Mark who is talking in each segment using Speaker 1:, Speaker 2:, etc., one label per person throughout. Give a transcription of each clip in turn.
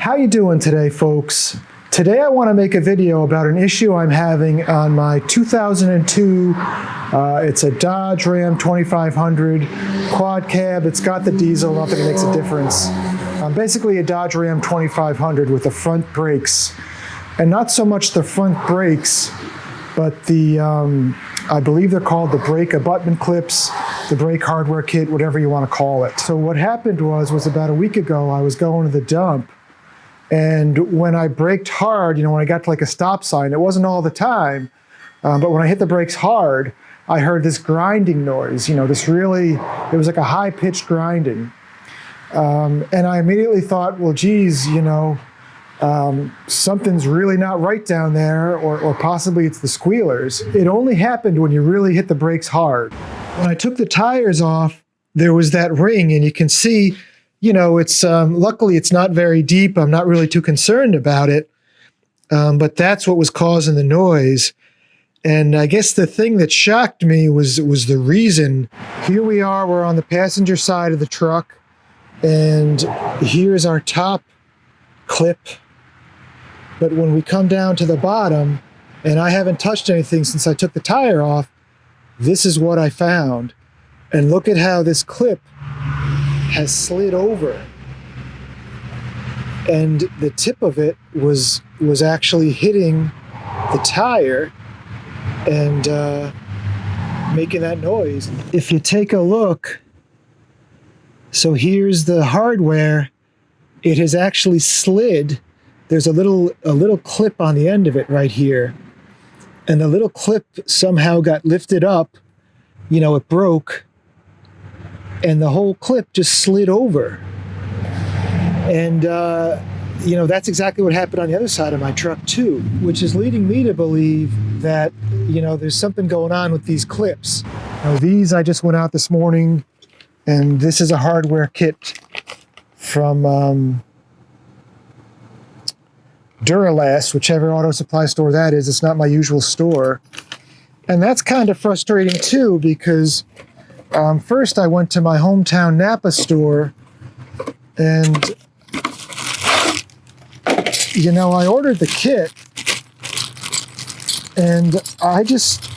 Speaker 1: How you doing today, folks? Today I want to make a video about an issue I'm having on my 2002, it's a Dodge Ram 2500 quad cab. It's got the diesel, not that it makes a difference. Basically a Dodge Ram 2500 with the front brakes. And not so much the front brakes, but the, I believe they're called the brake abutment clips, the brake hardware kit, whatever you want to call it. So what happened was about a week ago, I was going to the dump. And when I braked hard, when I got to like a stop sign, it wasn't all the time, but when I hit the brakes hard, I heard this grinding noise, this really, it was like a high-pitched grinding. And I immediately thought, well, geez, something's really not right down there, or possibly it's the squealers. It only happened when you really hit the brakes hard. When I took the tires off, there was that ring, and you can see, it's luckily it's not very deep. I'm not really too concerned about it, but that's what was causing the noise. And I guess the thing that shocked me was the reason. Here we are, we're on the passenger side of the truck, and here's our top clip. But when we come down to the bottom, and I haven't touched anything since I took the tire off, this is what I found. And look at how this clip has slid over, and the tip of it was actually hitting the tire and making that noise. If you take a look, so here's the hardware. It has actually slid. There's a little clip on the end of it right here, and the little clip somehow got lifted up. It broke, and the whole clip just slid over. And, that's exactly what happened on the other side of my truck too, which is leading me to believe that, there's something going on with these clips. Now, these I just went out this morning, and this is a hardware kit from Duralast, whichever auto supply store that is. It's not my usual store. And that's kind of frustrating too, because first I went to my hometown Napa store, and I ordered the kit, and I just,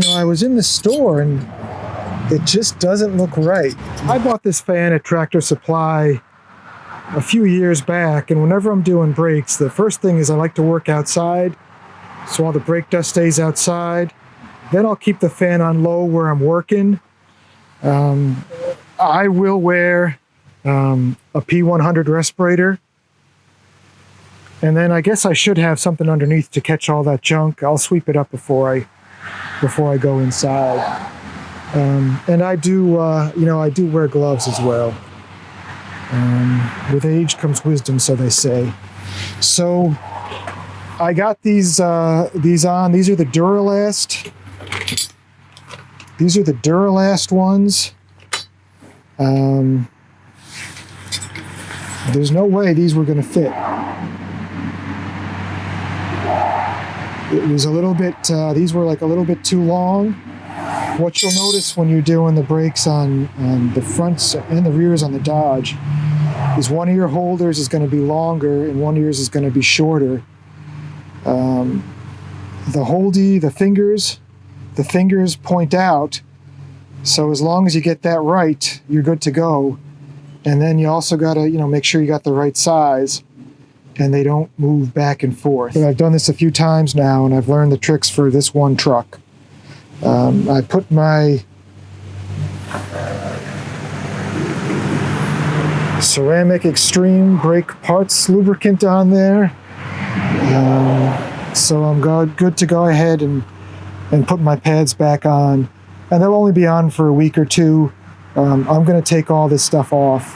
Speaker 1: I was in the store and it just doesn't look right. I bought this fan at Tractor Supply a few years back, and whenever I'm doing brakes, the first thing is I like to work outside, so all the brake dust stays outside. Then I'll keep the fan on low where I'm working. I will wear a P100 respirator, and then I guess I should have something underneath to catch all that junk. I'll sweep it up before I go inside. And I do, I do wear gloves as well. With age comes wisdom, so they say. So I got these on. These are the Duralast. These are the Duralast ones. There's no way these were going to fit. It was a little bit, these were like a little bit too long. What you'll notice when you're doing the brakes on the fronts and the rears on the Dodge is one of your holders is going to be longer and one of yours is going to be shorter. The holdie, the fingers point out. So as long as you get that right, you're good to go. And then you also got to, make sure you got the right size and they don't move back and forth. But I've done this a few times now, and I've learned the tricks for this one truck. I put my Ceramic Extreme brake parts lubricant on there. So I'm good to go ahead and put my pads back on. And they'll only be on for a week or two. I'm going to take all this stuff off.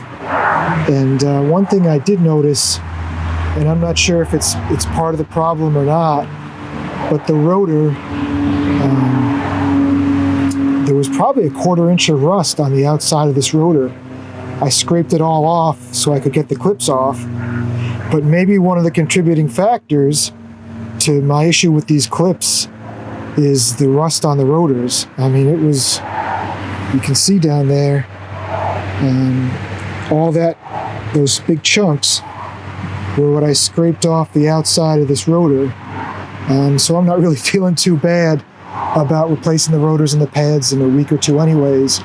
Speaker 1: And one thing I did notice, and I'm not sure if it's part of the problem or not, but the rotor, there was probably a 1/4 inch of rust on the outside of this rotor. I scraped it all off so I could get the clips off. But maybe one of the contributing factors to my issue with these clips is the rust on the rotors. I mean, it was, you can see down there, all that, those big chunks were what I scraped off the outside of this rotor. So I'm not really feeling too bad about replacing the rotors and the pads in a week or two anyways.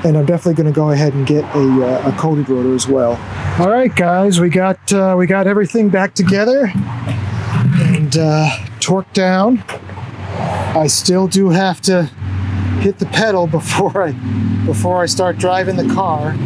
Speaker 1: And I'm definitely going to go ahead and get a coated rotor as well. All right, guys, we got everything back together and torqued down. I still do have to hit the pedal before I start driving the car.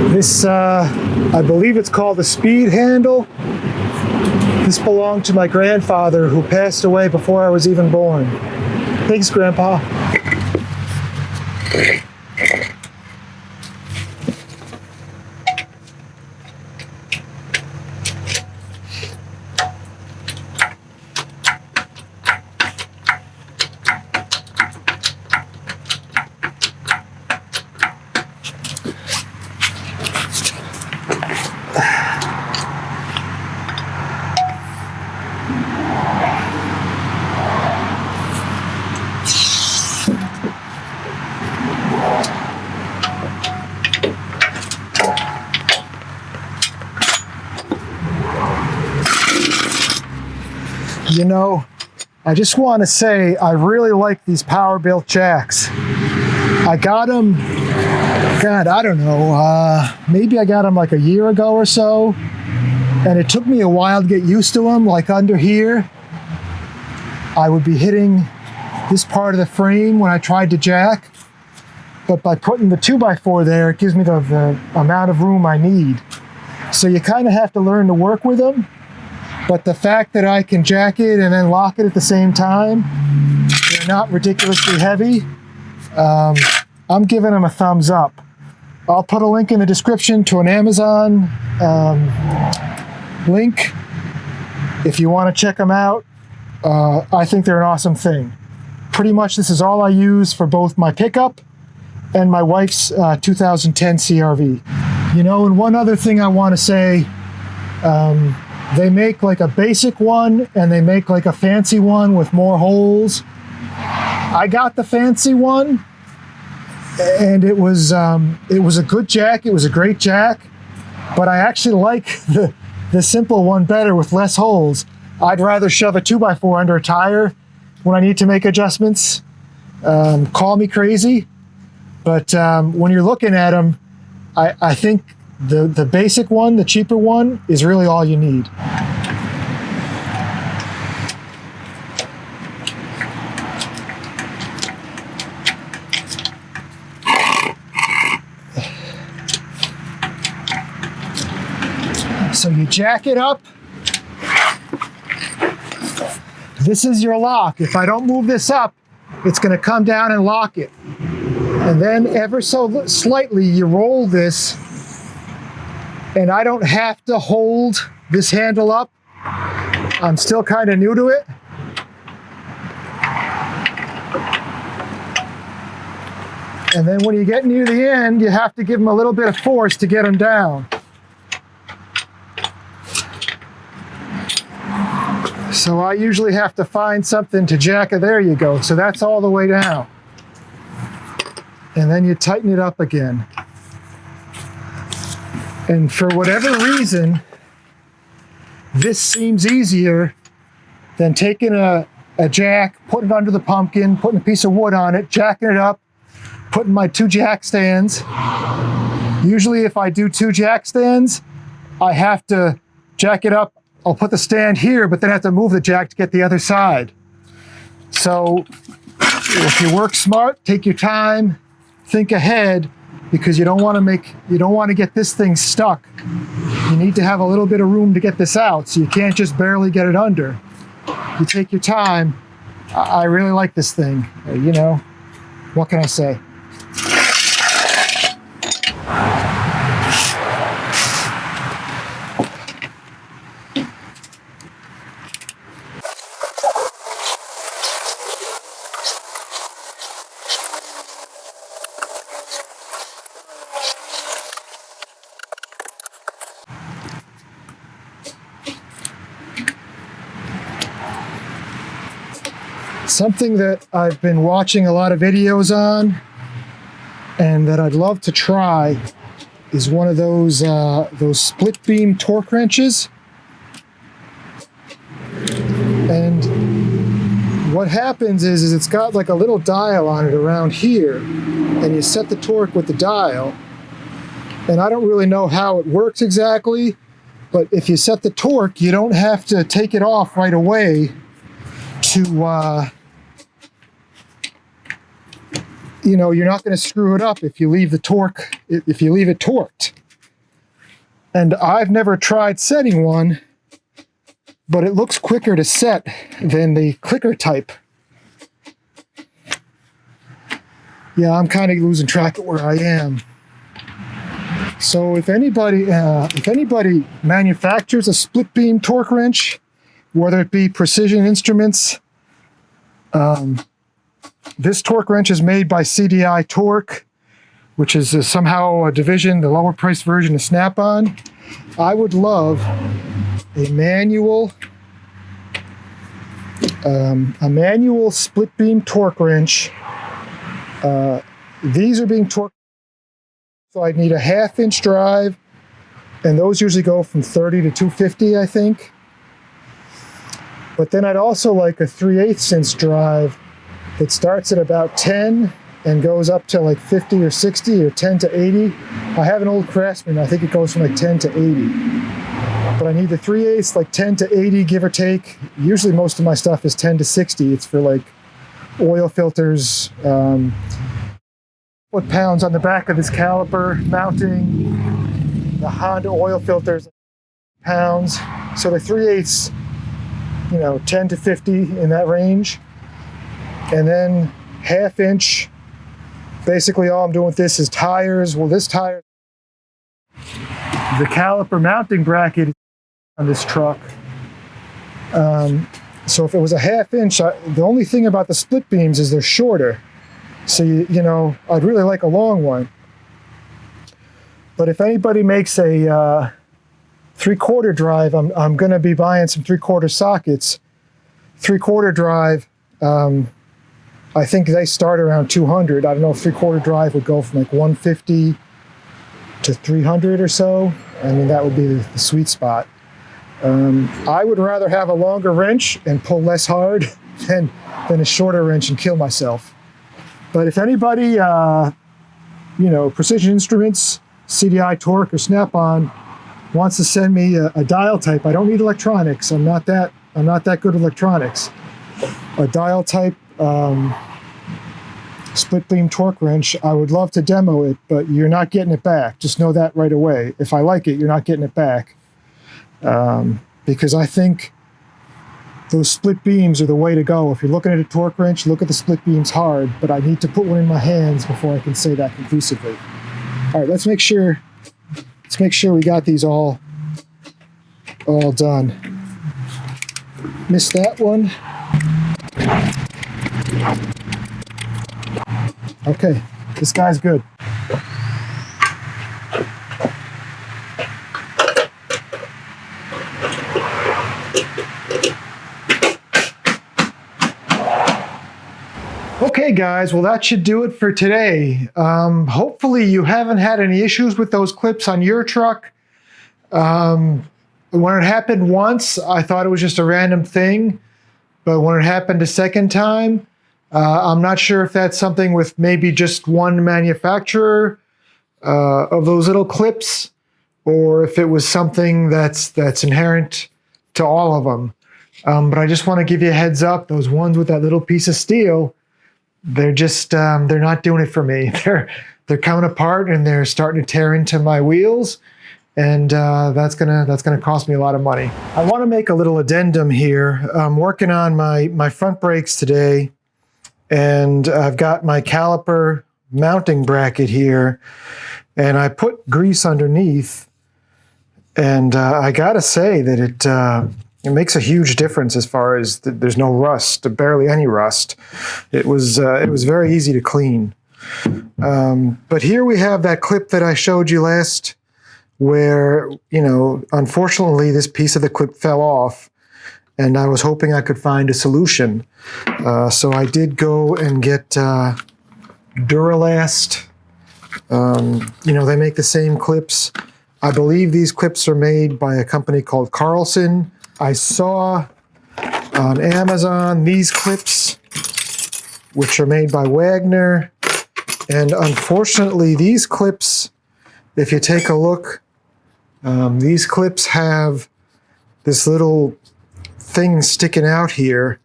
Speaker 1: This, I believe it's called the speed handle. This belonged to my grandfather who passed away before I was even born. Thanks, Grandpa. You know, I just want to say I really like these power built jacks. I got them, God, I don't know, maybe I got them like a year ago or so, and it took me a while to get used to them. Like under here, I would be hitting this part of the frame when I tried to jack, but by putting the 2x4 there, it gives me the amount of room I need. So you kind of have to learn to work with them. But the fact that I can jack it and then lock it at the same time, they're not ridiculously heavy, I'm giving them a thumbs up. I'll put a link in the description to an Amazon link if you want to check them out. I think they're an awesome thing. Pretty much this is all I use for both my pickup and my wife's 2010 CRV. You know, and one other thing I want to say, they make like a basic one and they make like a fancy one with more holes. I got the fancy one and it was a good jack. It was a great jack, but I actually like the simple one better with less holes. I'd rather shove a 2x4 under a tire when I need to make adjustments. Call me crazy, but when you're looking at them, I think the basic one, the cheaper one, is really all you need. So you jack it up. This is your lock. If I don't move this up, it's going to come down and lock it. And then ever so slightly, you roll this, and I don't have to hold this handle up. I'm still kind of new to it. And then when you get near the end, you have to give them a little bit of force to get them down. So I usually have to find something to jack it. There you go. So that's all the way down. And then you tighten it up again. And for whatever reason, this seems easier than taking a jack, putting it under the pumpkin, putting a piece of wood on it, jacking it up, putting my 2 jack stands. Usually if I do 2 jack stands, I have to jack it up. I'll put the stand here, but then I have to move the jack to get the other side. So if you work smart, take your time, think ahead, because you don't want to get this thing stuck. You need to have a little bit of room to get this out, so you can't just barely get it under. You take your time. I really like this thing, you know. What can I say? Something that I've been watching a lot of videos on and that I'd love to try is one of those split beam torque wrenches. And what happens is it's got like a little dial on it around here, and you set the torque with the dial. And I don't really know how it works exactly, but if you set the torque, you don't have to take it off right away to you know, you're not going to screw it up if you leave the torque, if you leave it torqued. And I've never tried setting one, but it looks quicker to set than the clicker type. Yeah, I'm kind of losing track of where I am. So if anybody manufactures a split beam torque wrench, whether it be Precision Instruments, this torque wrench is made by CDI Torque, which is somehow a division, the lower priced version of Snap-on. I would love a manual split beam torque wrench. These are being torqued, so I'd need a 1/2 inch drive, and those usually go from 30 to 250, I think. But then I'd also like a 3/8 inch drive. It starts at about 10 and goes up to like 50 or 60 or 10 to 80. I have an old Craftsman, I think it goes from like 10 to 80. But I need the 3/8, like 10 to 80, give or take. Usually most of my stuff is 10 to 60. It's for like oil filters, foot-pounds on the back of this caliper mounting, the Honda oil filters, pounds. So the 3/8, you know, 10 to 50 in that range. And then 1/2 inch, basically all I'm doing with this is tires. Well, this tire, the caliper mounting bracket on this truck. So if it was a 1/2 inch, the only thing about the split beams is they're shorter. So, you know, I'd really like a long one. But if anybody makes a 3/4 drive, I'm going to be buying some 3/4 sockets. 3/4 drive, I think they start around 200. I don't know if 3/4 drive would go from like 150 to 300 or so. I mean, that would be the sweet spot. I would rather have a longer wrench and pull less hard than a shorter wrench and kill myself. But if anybody, you know, Precision Instruments, CDI Torque, or Snap-on wants to send me a dial type, I don't need electronics. I'm not that good at electronics. A dial type split beam torque wrench, I would love to demo it, but you're not getting it back. Just know that right away. If I like it, you're not getting it back. Because I think those split beams are the way to go. If you're looking at a torque wrench, look at the split beams hard, but I need to put one in my hands before I can say that conclusively. All right, let's make sure we got these all done. Missed that one. Okay, this guy's good. Okay guys, well that should do it for today. Hopefully you haven't had any issues with those clips on your truck. When it happened once, I thought it was just a random thing, but when it happened a second time, I'm not sure if that's something with maybe just one manufacturer of those little clips, or if it was something that's inherent to all of them. But I just want to give you a heads up, those ones with that little piece of steel, they're just, they're not doing it for me. They're coming apart and they're starting to tear into my wheels, and that's gonna cost me a lot of money. I want to make a little addendum here. I'm working on my front brakes today, and I've got my caliper mounting bracket here, and I put grease underneath, and I gotta say that it makes a huge difference as far as there's no rust, barely any rust. It was very easy to clean. But here we have that clip that I showed you last, where, you know, unfortunately this piece of the clip fell off, and I was hoping I could find a solution. So I did go and get Duralast. You know, they make the same clips. I believe these clips are made by a company called Carlson. I saw on Amazon these clips, which are made by Wagner. And unfortunately, these clips, if you take a look, these clips have this little thing sticking out here,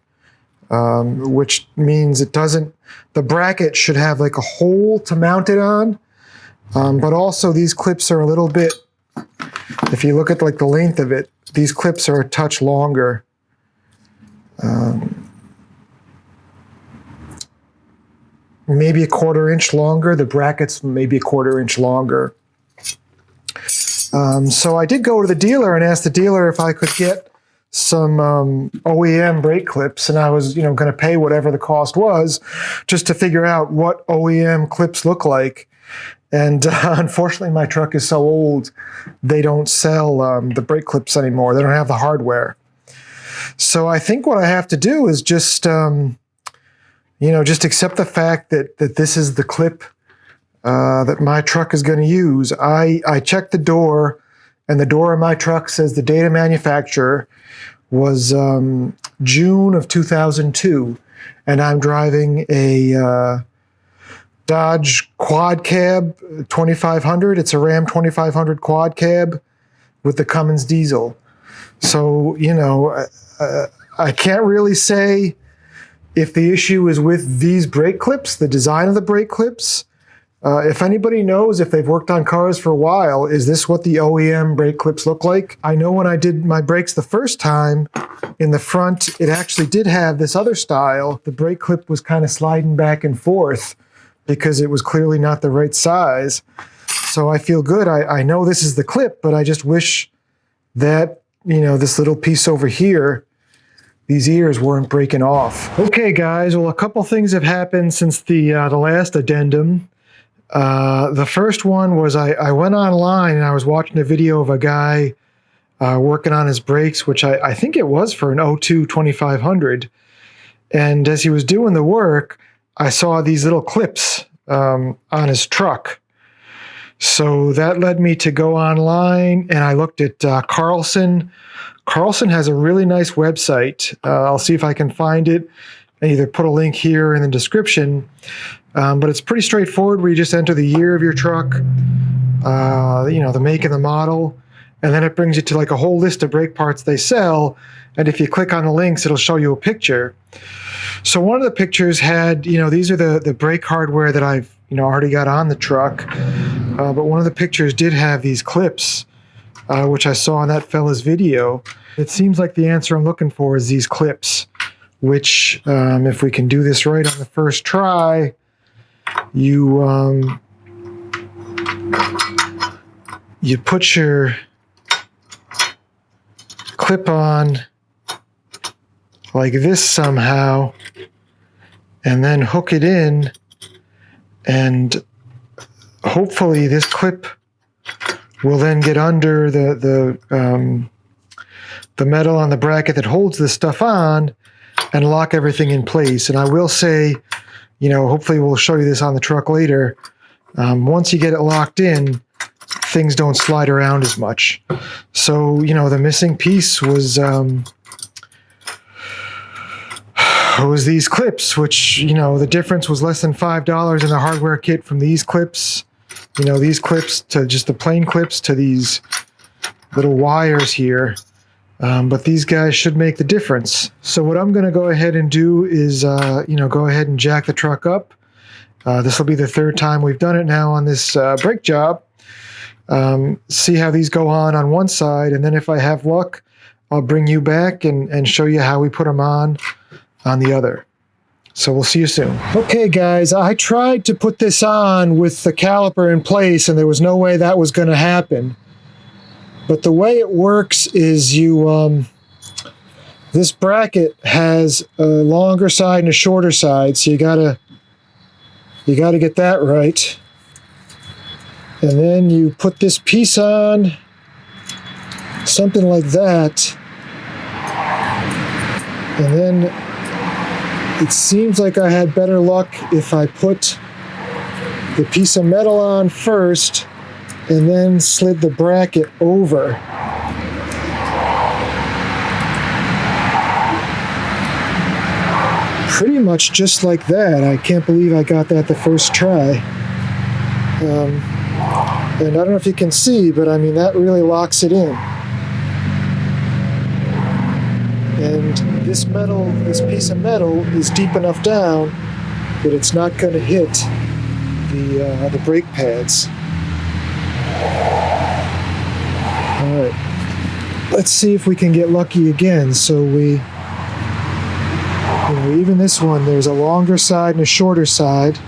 Speaker 1: which means it doesn't, the bracket should have like a hole to mount it on. But also these clips are a little bit, if you look at like the length of it, these clips are a touch longer. Maybe a 1/4 inch longer. The brackets maybe a 1/4 inch longer. So I did go to the dealer and ask the dealer if I could get some OEM brake clips, and I was, you know, going to pay whatever the cost was just to figure out what OEM clips look like. And unfortunately, my truck is so old, they don't sell the brake clips anymore. They don't have the hardware. So I think what I have to do is just, you know, just accept the fact that this is the clip that my truck is going to use. I checked the door, and the door of my truck says the date of manufacturer was June of 2002, and I'm driving a Dodge Quad Cab 2500. It's a Ram 2500 Quad Cab with the Cummins diesel. So, you know, I can't really say if the issue is with these brake clips, the design of the brake clips. If anybody knows, if they've worked on cars for a while, is this what the OEM brake clips look like? I know when I did my brakes the first time, in the front, it actually did have this other style. The brake clip was kind of sliding back and forth because it was clearly not the right size. So I feel good. I know this is the clip, but I just wish that, you know, this little piece over here, these ears weren't breaking off. Okay, guys. Well, a couple things have happened since the last addendum. The first one was I went online and I was watching a video of a guy working on his brakes, which I think it was for an 02 2500. And as he was doing the work, I saw these little clips on his truck. So that led me to go online, and I looked at Carlson. Carlson has a really nice website. I'll see if I can find it and either put a link here in the description. But it's pretty straightforward, where you just enter the year of your truck, you know, the make and the model, and then it brings you to like a whole list of brake parts they sell. And if you click on the links, it'll show you a picture. So one of the pictures had, you know, these are the brake hardware that I've, you know, already got on the truck. But one of the pictures did have these clips, which I saw in that fella's video. It seems like the answer I'm looking for is these clips, which, if we can do this right on the first try, you put your clip on like this somehow, and then hook it in, and hopefully this clip will then get under the metal on the bracket that holds this stuff on and lock everything in place. And I will say, you know, hopefully we'll show you this on the truck later. Once you get it locked in, things don't slide around as much. So, you know, the missing piece was these clips, which, you know, the difference was less than $5 in the hardware kit from these clips. You know, these clips to just the plain clips to these little wires here. But these guys should make the difference. So what I'm going to go ahead and do is, you know, go ahead and jack the truck up. This will be the third time we've done it now on this brake job. See how these go on one side, and then if I have luck, I'll bring you back and show you how we put them on the other. So we'll see you soon. Okay, guys, I tried to put this on with the caliper in place, and there was no way that was going to happen. But the way it works is this bracket has a longer side and a shorter side, so you gotta get that right. And then you put this piece on, something like that. And then it seems like I had better luck if I put the piece of metal on first and then slid the bracket over. Pretty much just like that. I can't believe I got that the first try. And I don't know if you can see, but I mean, that really locks it in. And this piece of metal is deep enough down that it's not going to hit the brake pads. All right, let's see if we can get lucky again. So even this one, there's a longer side and a shorter side.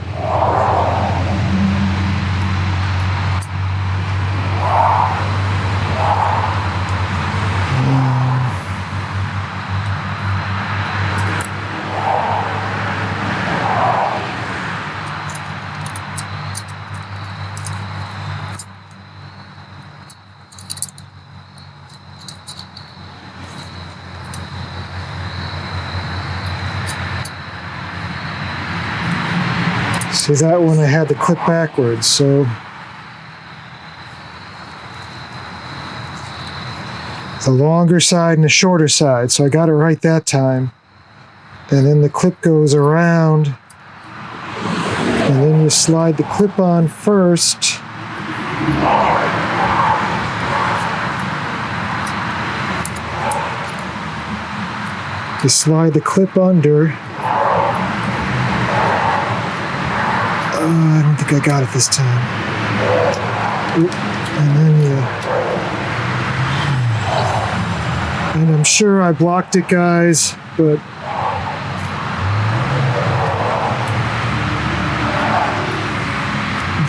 Speaker 1: See, that one I had the clip backwards, so the longer side and the shorter side, so I got it right that time. And then the clip goes around, and then you slide the clip on first. You slide the clip under. I don't think I got it this time. And then and I'm sure I blocked it, guys, but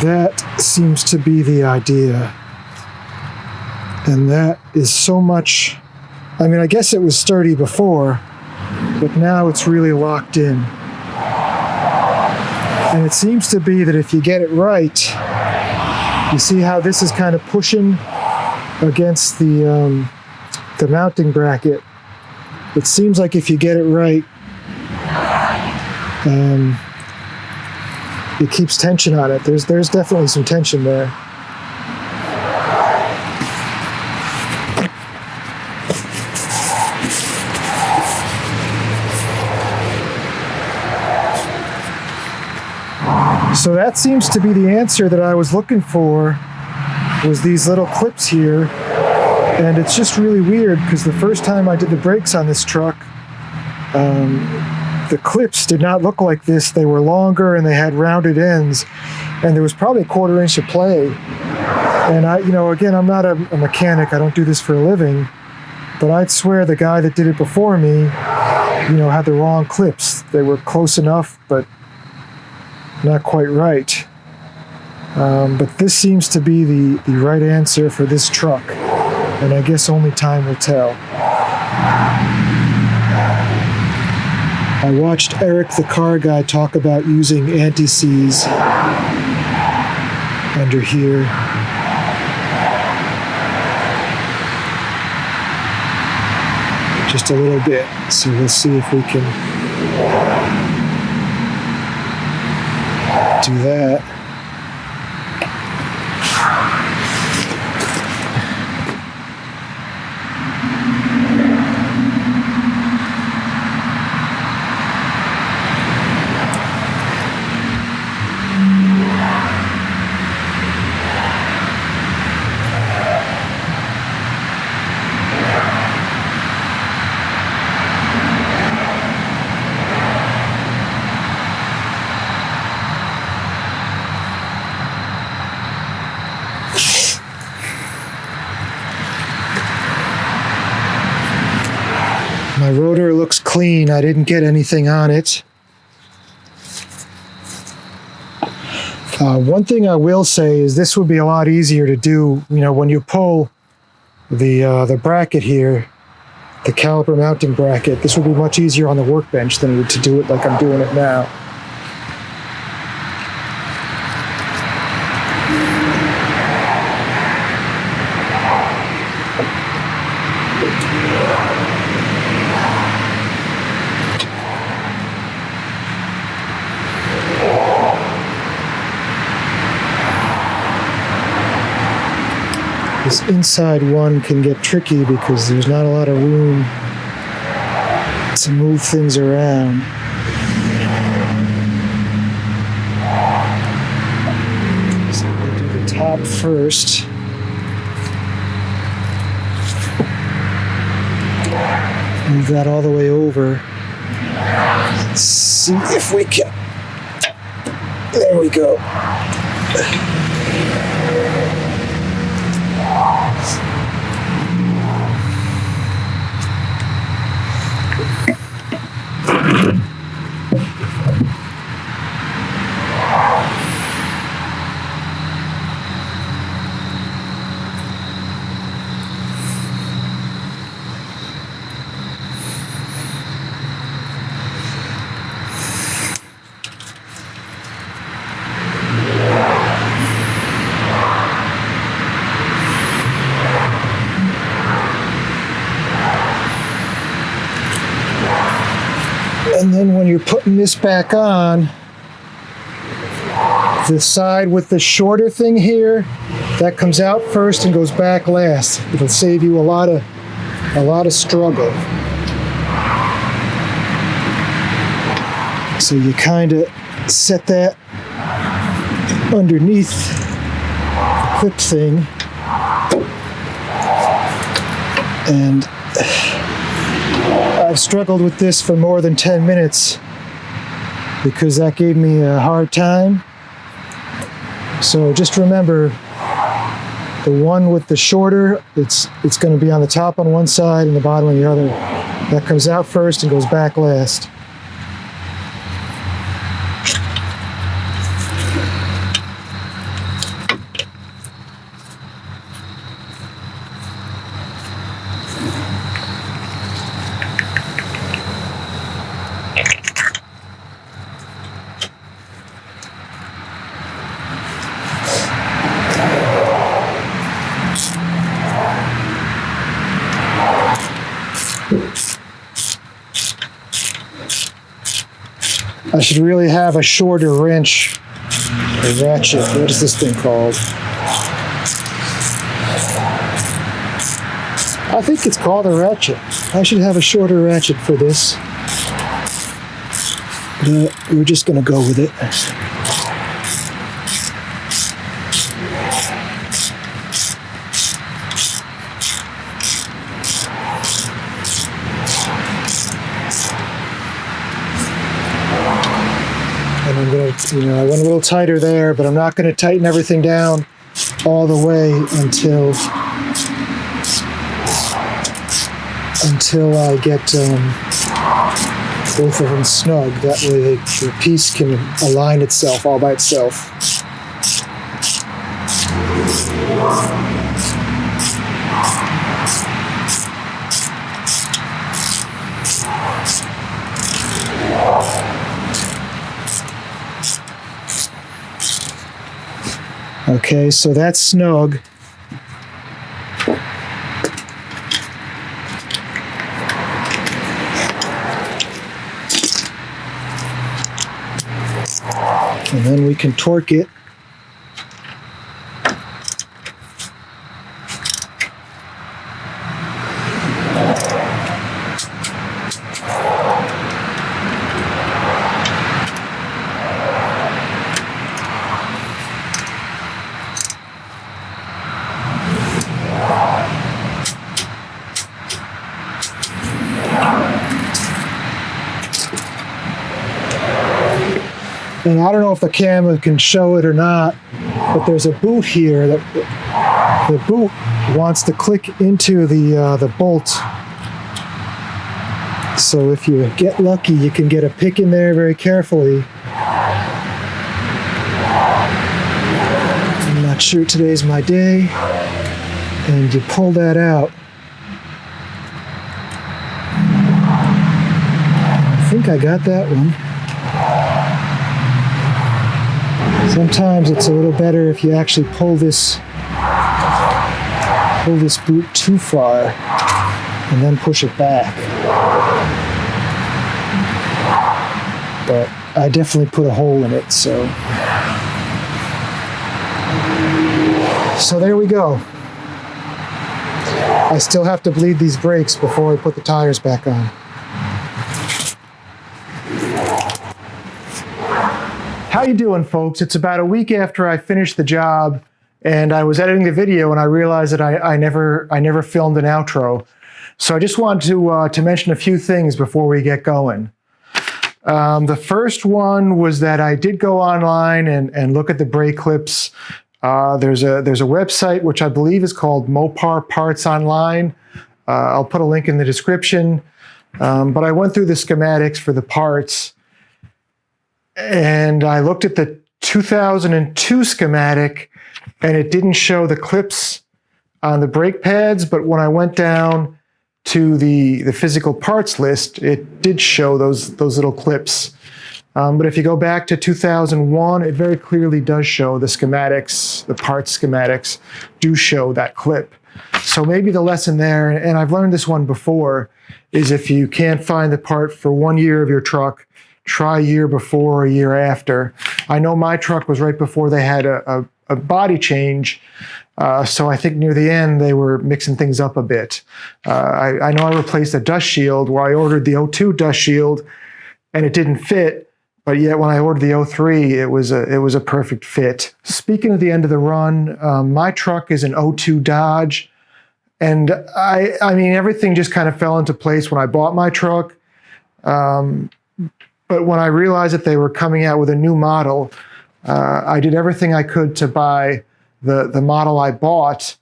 Speaker 1: that seems to be the idea. And that is so much, I mean, I guess it was sturdy before, but now it's really locked in. And it seems to be that if you get it right, you see how this is kind of pushing against the mounting bracket. It seems like if you get it right, it keeps tension on it. There's definitely some tension there. So that seems to be the answer that I was looking for, was these little clips here. And it's just really weird because the first time I did the brakes on this truck, the clips did not look like this. They were longer and they had rounded ends, and there was probably a 1/4 inch of play. And again, I'm not a mechanic. I don't do this for a living, but I'd swear the guy that did it before me, had the wrong clips. They were close enough, but not quite right. But this seems to be the right answer for this truck, and I guess only time will tell. I watched Eric the car guy talk about using anti-seize under here. Just a little bit, so we'll see if we can do that. My rotor looks clean. I didn't get anything on it. One thing I will say is this would be a lot easier to do, you know, when you pull the bracket here, the caliper mounting bracket. This would be much easier on the workbench than it would to do it like I'm doing it now. This inside one can get tricky because there's not a lot of room to move things around. So we'll do the top first. Move that all the way over. Let's see if we can. There we go. And then when you're putting this back on, the side with the shorter thing here, that comes out first and goes back last. It'll save you a lot of struggle. So you kind of set that underneath the clip thing, and I've struggled with this for more than 10 minutes because that gave me a hard time. So just remember, the one with the shorter, it's going to be on the top on one side and the bottom on the other. That comes out first and goes back last. I should really have a shorter wrench, a ratchet. What is this thing called? I think it's called a ratchet. I should have a shorter ratchet for this. But we're just going to go with it. And I'm going to, I went a little tighter there, but I'm not going to tighten everything down all the way until I get both of them snug. That way the piece can align itself all by itself. Okay, so that's snug. And then we can torque it. And I don't know if the camera can show it or not, but there's a boot here that the boot wants to click into the bolt. So if you get lucky, you can get a pick in there very carefully. I'm not sure today's my day. And you pull that out. I think I got that one. Sometimes it's a little better if you actually pull this boot too far and then push it back. But I definitely put a hole in it, so there we go. I still have to bleed these brakes before I put the tires back on. How you doing, folks? It's about a week after I finished the job, and I was editing the video, and I realized that I never filmed an outro. So I just wanted to mention a few things before we get going. The first one was that I did go online and look at the brake clips. There's a website which I believe is called Mopar Parts Online. I'll put a link in the description. But I went through the schematics for the parts, and I looked at the 2002 schematic, and it didn't show the clips on the brake pads, but when I went down to the physical parts list, it did show those little clips. But if you go back to 2001, it very clearly does show the schematics, the parts schematics do show that clip. So maybe the lesson there, and I've learned this one before, is if you can't find the part for 1 year of your truck, try a year before or a year after. I know my truck was right before they had a body change, so I think near the end they were mixing things up a bit. I know I replaced a dust shield where I ordered the 02 dust shield and it didn't fit, but yet when I ordered the 03, it was a perfect fit. Speaking of the end of the run, my truck is an 02 Dodge, and I mean everything just kind of fell into place when I bought my truck. But when I realized that they were coming out with a new model, I did everything I could to buy the model I bought.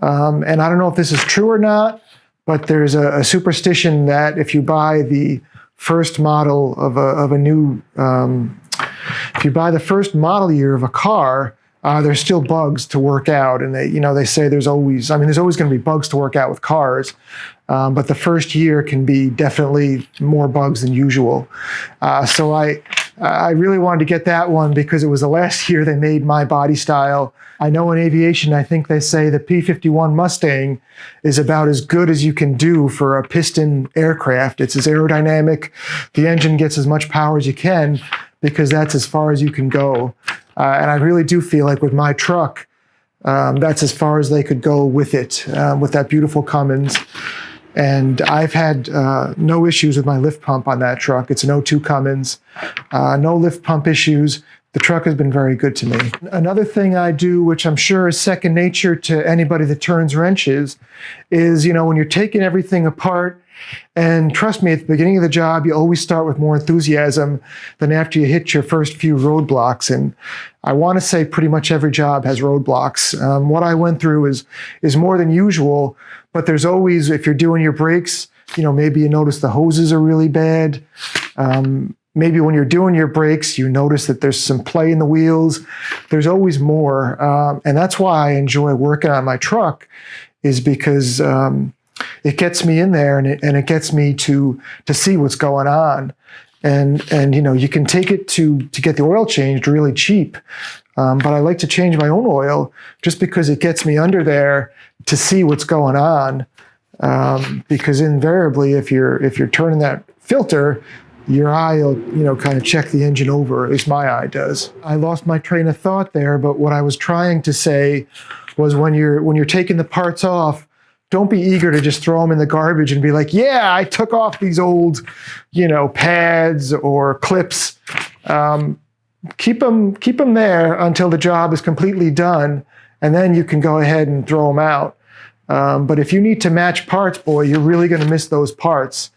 Speaker 1: And I don't know if this is true or not, but there's a superstition that if you buy the first model of a new, if you buy the first model year of a car, there's still bugs to work out. And they say there's always going to be bugs to work out with cars. But the first year can be definitely more bugs than usual. So I really wanted to get that one because it was the last year they made my body style. I know in aviation, I think they say the P-51 Mustang is about as good as you can do for a piston aircraft. It's as aerodynamic. The engine gets as much power as you can because that's as far as you can go. And I really do feel like with my truck, that's as far as they could go with it, with that beautiful Cummins. And I've had no issues with my lift pump on that truck. It's an 02 Cummins, no lift pump issues. The truck has been very good to me. Another thing I do, which I'm sure is second nature to anybody that turns wrenches, is, when you're taking everything apart, and trust me, at the beginning of the job, you always start with more enthusiasm than after you hit your first few roadblocks. And I want to say pretty much every job has roadblocks. What I went through is more than usual, but there's always, if you're doing your brakes, maybe you notice the hoses are really bad. Maybe when you're doing your brakes, you notice that there's some play in the wheels. There's always more. And that's why I enjoy working on my truck, is because it gets me in there and it gets me to see what's going on. And you can take it to get the oil changed really cheap. But I like to change my own oil just because it gets me under there to see what's going on. Because invariably, if you're turning that filter, your eye will, kind of check the engine over, at least my eye does. I lost my train of thought there, but what I was trying to say was when you're taking the parts off, don't be eager to just throw them in the garbage and be like, yeah, I took off these old, pads or clips. Keep them there until the job is completely done, and then you can go ahead and throw them out. But if you need to match parts, boy, you're really going to miss those parts.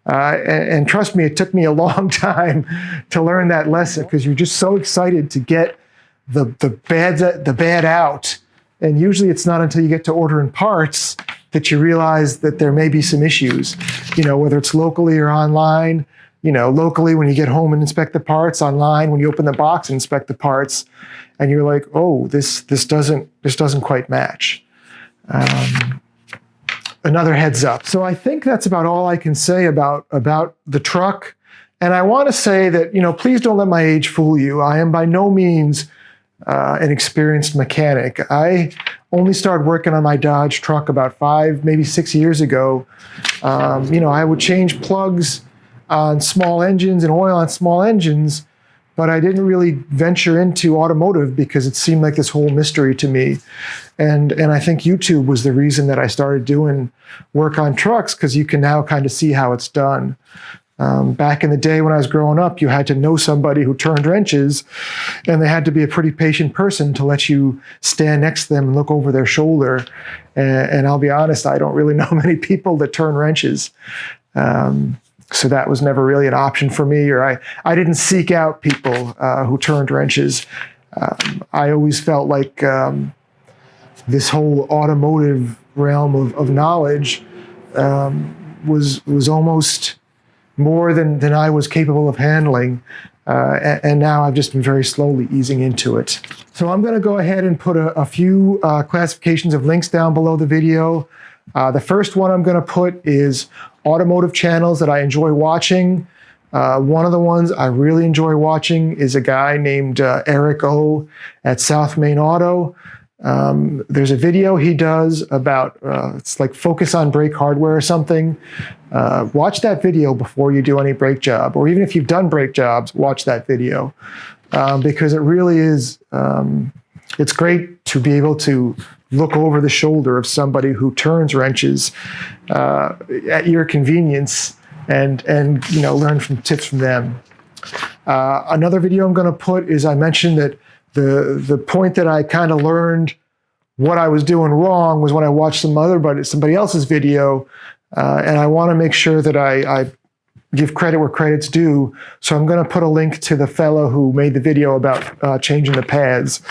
Speaker 1: And trust me, it took me a long time to learn that lesson because you're just so excited to get the bad out. And usually it's not until you get to ordering parts that you realize that there may be some issues, whether it's locally or online. locally when you get home and inspect the parts, online when you open the box and inspect the parts, and you're like, oh, this doesn't quite match. Another heads up. So I think that's about all I can say about the truck. And I want to say that, please don't let my age fool you. I am by no means an experienced mechanic. I only started working on my Dodge truck about 5, maybe 6 years ago. I would change plugs on small engines and oil on small engines, but I didn't really venture into automotive because it seemed like this whole mystery to me. And I think YouTube was the reason that I started doing work on trucks, because you can now kind of see how it's done. Back in the day when I was growing up, you had to know somebody who turned wrenches, and they had to be a pretty patient person to let you stand next to them and look over their shoulder. And I'll be honest, I don't really know many people that turn wrenches. So that was never really an option for me, or I didn't seek out people who turned wrenches. I always felt like this whole automotive realm of knowledge was almost more than I was capable of handling. And now I've just been very slowly easing into it. So I'm going to go ahead and put a few classifications of links down below the video. The first one I'm going to put is automotive channels that I enjoy watching. One of the ones I really enjoy watching is a guy named Eric O at South Main Auto. There's a video he does about, it's like focus on brake hardware or something. Watch that video before you do any brake job, or even if you've done brake jobs, watch that video. Because it really is, it's great to be able to look over the shoulder of somebody who turns wrenches at your convenience and learn from tips from them. Another video I'm going to put is, I mentioned that the point that I kind of learned what I was doing wrong was when I watched somebody else's video, and I want to make sure that I give credit where credit's due. So I'm going to put a link to the fellow who made the video about changing the pads,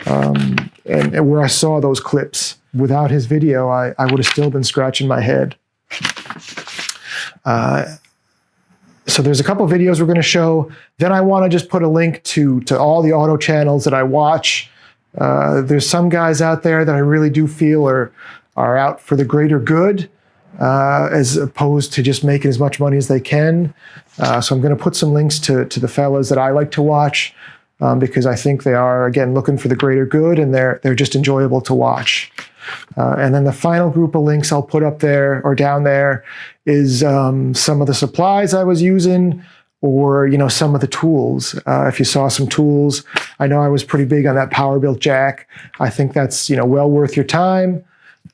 Speaker 1: and where I saw those clips. Without his video, I would have still been scratching my head. So there's a couple videos we're going to show. Then I want to just put a link to all the auto channels that I watch. There's some guys out there that I really do feel are out for the greater good, as opposed to just making as much money as they can. So I'm going to put some links to the fellas that I like to watch, because I think they are, again, looking for the greater good, and they're just enjoyable to watch. And then the final group of links I'll put up there or down there is some of the supplies I was using, or some of the tools. If you saw some tools, I know I was pretty big on that power built jack. I think that's well worth your time.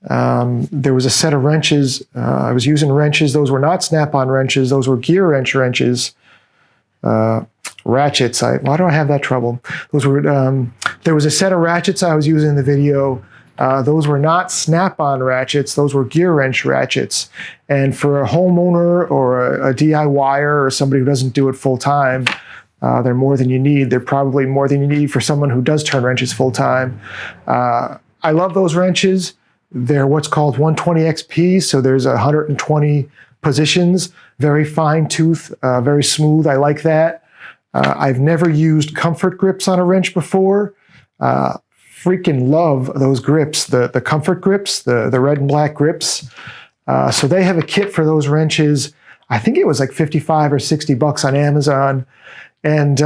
Speaker 1: There was a set of wrenches. I was using wrenches. Those were not snap-on wrenches. Those were gear wrenches. Ratchets. Why do I have that trouble? Those were. There was a set of ratchets I was using in the video. Those were not snap-on ratchets. Those were gear wrench ratchets. And for a homeowner or a DIYer or somebody who doesn't do it full time, they're more than you need. They're probably more than you need for someone who does turn wrenches full time. I love those wrenches. They're what's called 120 XP, so there's 120 positions. Very fine tooth, very smooth. I like that. I've never used comfort grips on a wrench before. Freaking love those grips, the comfort grips, the red and black grips. So they have a kit for those wrenches. I think it was like $55 or $60 on Amazon. And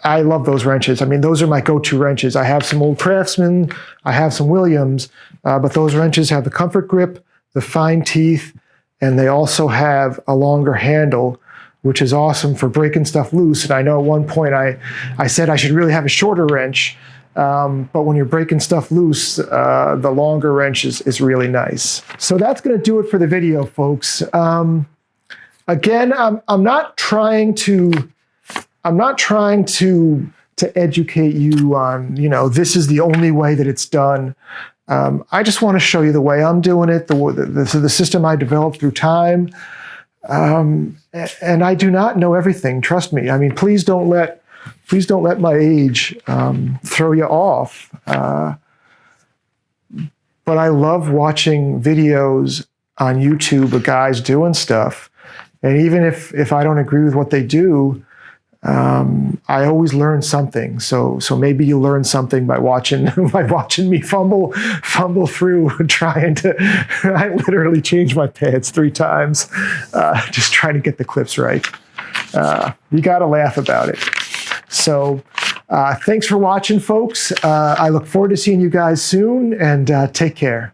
Speaker 1: I love those wrenches. I mean, those are my go-to wrenches. I have some old Craftsman, I have some Williams, but those wrenches have the comfort grip, the fine teeth, and they also have a longer handle, which is awesome for breaking stuff loose. And I know at one point I said I should really have a shorter wrench, but when you're breaking stuff loose, the longer wrench is really nice. So that's going to do it for the video, folks. Again, I'm not trying to educate you on, this is the only way that it's done. I just want to show you the way I'm doing it, the system I developed through time. And I do not know everything. Trust me. I mean, please don't let my age throw you off. But I love watching videos on YouTube of guys doing stuff, And even if I don't agree with what they do, I always learn something. So maybe you learn something by watching me fumble through trying to. I literally changed my pads 3 times, just trying to get the clips right. You got to laugh about it. So thanks for watching, folks. I look forward to seeing you guys soon, and take care.